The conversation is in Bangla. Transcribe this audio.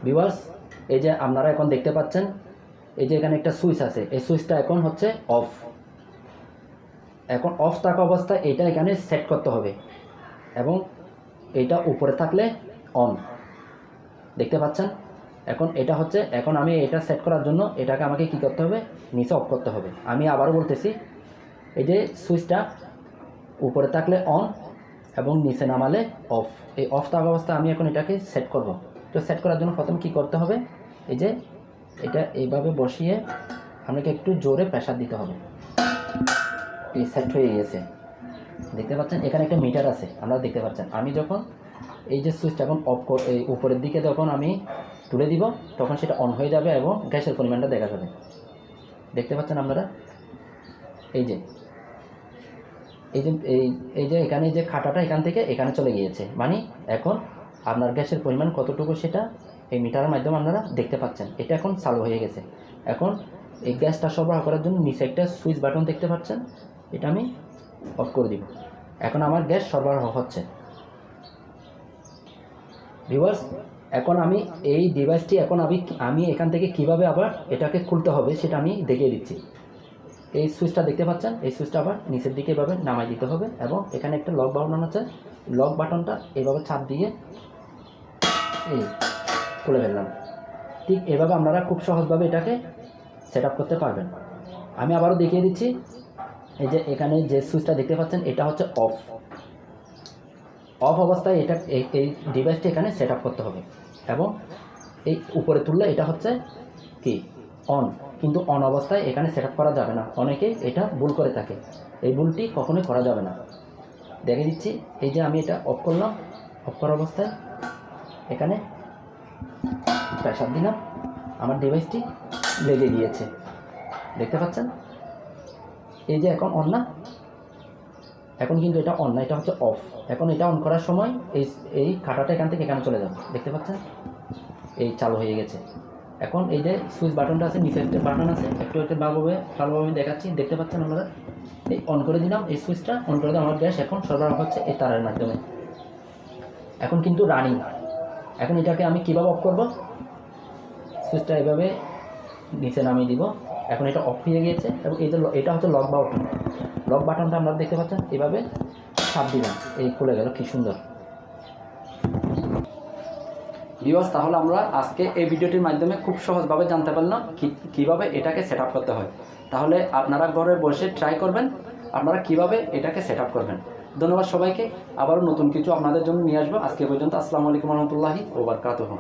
ভিউয়ার্স, এই যে আপনারা এখন দেখতে পাচ্ছেন, এই যে এখানে একটা সুইচ আছে, এই সুইচটা এখন হচ্ছে অফ। এখন অফ থাকা অবস্থায় এটা এখানে সেট করতে হবে এবং এটা উপরে থাকলে অন। দেখতে পাচ্ছেন? এখন এটা হচ্ছে, এখন আমি এটা সেট করার জন্য এটাকে আমাকে কি করতে হবে, নিচে অফ করতে হবে। আমি আবারও বলতেছি, এই যে সুইচটা উপরে থাকলে অন এবং নিচে নামালে অফ। এই অফ থাকা অবস্থায় আমি এখন এটাকে সেট করব। তো সেট করার জন্য প্রথমে কী করতে হবে, এই যে এটা এইভাবে বসিয়ে আপনাকে একটু জোরে প্রেসার দিতে হবে। এই সেট হয়ে গেছে, দেখতে পাচ্ছেন? এখানে একটা মিটার আছে, আপনারা দেখতে পাচ্ছেন। আমি যখন এই যে সুইচটা এখন অফ এই উপরের দিকে যখন আমি তুলে দিব, তখন সেটা অন হয়ে যাবে এবং গ্যাসের পরিমাণটা দেখা যাবে। দেখতে পাচ্ছেন আপনারা? এই যে এই যে এই যে এখানে যে খাটাটা এখান থেকে এখানে চলে গিয়েছে, মানে এখন আপনার গ্যাসের পরিমাণ কতটুকু সেটা এই মিটারের মাধ্যমে আপনারা দেখতে পাচ্ছেন। এটা এখন চালু হয়ে গেছে। এখন এই গ্যাসটা সরবরাহ করার জন্য নিচে একটা সুইচ বাটন দেখতে পাচ্ছেন, এটা আমি অফ করে দিব। এখন আমার গ্যাস সরবরাহ হচ্ছে। ভিউয়ার্স, এখন আমি এই ডিভাইসটি এখন আমি এখান থেকে কিভাবে আবার এটাকে খুলতে হবে সেটা আমি দেখিয়ে দিচ্ছি। এই সুইচটা দেখতে পাচ্ছেন, এই সুইচটা আবার নিচের দিকে এভাবে নামাই দিতে হবে এবং এখানে একটা লক বাটন আছে, লক বাটনটা এইভাবে চাপ দিয়ে এই খুলে ফেললাম। ঠিক এভাবে আপনারা খুব সহজভাবে এটাকে সেট আপ করতে পারবেন। আমি আবারও দেখিয়ে দিচ্ছি। এই যে এখানে যে সুইচটা দেখতে পাচ্ছেন, এটা হচ্ছে অফ। অফ অবস্থায় এটা এই ডিভাইসটি এখানে সেট আপ করতে হবে এবং এই উপরে তুললে এটা হচ্ছে কি অন, কিন্তু অন অবস্থায় এখানে সেট আপ করা যাবে না। অনেকে এটা ভুল করে থাকে, এই ভুলটি কখনোই করা যাবে না। দেখে দিচ্ছি, এই যে আমি এটা অফ করলাম, অফ করা অবস্থায় এখানে প্রেসার দিলাম, আমার ডিভাইসটি লেগে গিয়েছে। দেখতে পাচ্ছেন? এই যে এখন অন না, এখন কিন্তু এটা অন না, এটা হচ্ছে অফ। এখন এটা অন করার সময় এই কাঁটাটা এখান থেকে এখানে চলে যাবে। দেখতে পাচ্ছেন? এই চালু হয়ে গেছে। এখন এই যে সুইচ বাটনটা আছে, নিচে একটা বাটন আছে, একটু ভালোভাবে আমি দেখাচ্ছি। দেখতে পাচ্ছেন আপনারা? এই অন করে দিলাম, এই সুইচটা অন করে দিলাম, আমার গ্যাস এখন সরবরাহ হচ্ছে এই তারের মাধ্যমে। এখন কিন্তু রানিং। এখন এটাকে আমি কীভাবে অফ করব, সুইচটা এভাবে নিচে নামিয়ে দিব। এখন এটা অফ হয়ে গিয়েছে এবং এই যে এটা হচ্ছে লক বাটন। লক বাটনটা আপনারা দেখতে পাচ্ছেন, এভাবে চাপ দিলাম, এই খুলে গেল। কি সুন্দর! ভিউয়ার্স, তাহলে আমরা আজকে এই ভিডিওটির মাধ্যমে খুব সহজভাবে জানতে পারলাম কীভাবে এটাকে সেট আপ করতে হয়। তাহলে আপনারা ঘরে বসে ট্রাই করবেন আপনারা কীভাবে এটাকে সেট আপ করবেন। ধন্যবাদ সবাইকে। আবারও নতুন কিছু আপনাদের জন্য নিয়ে আসবো। আজকে পর্যন্ত আসসালামু আলাইকুম রহমতুল্লাহি ওয়া বারাকাতুহু।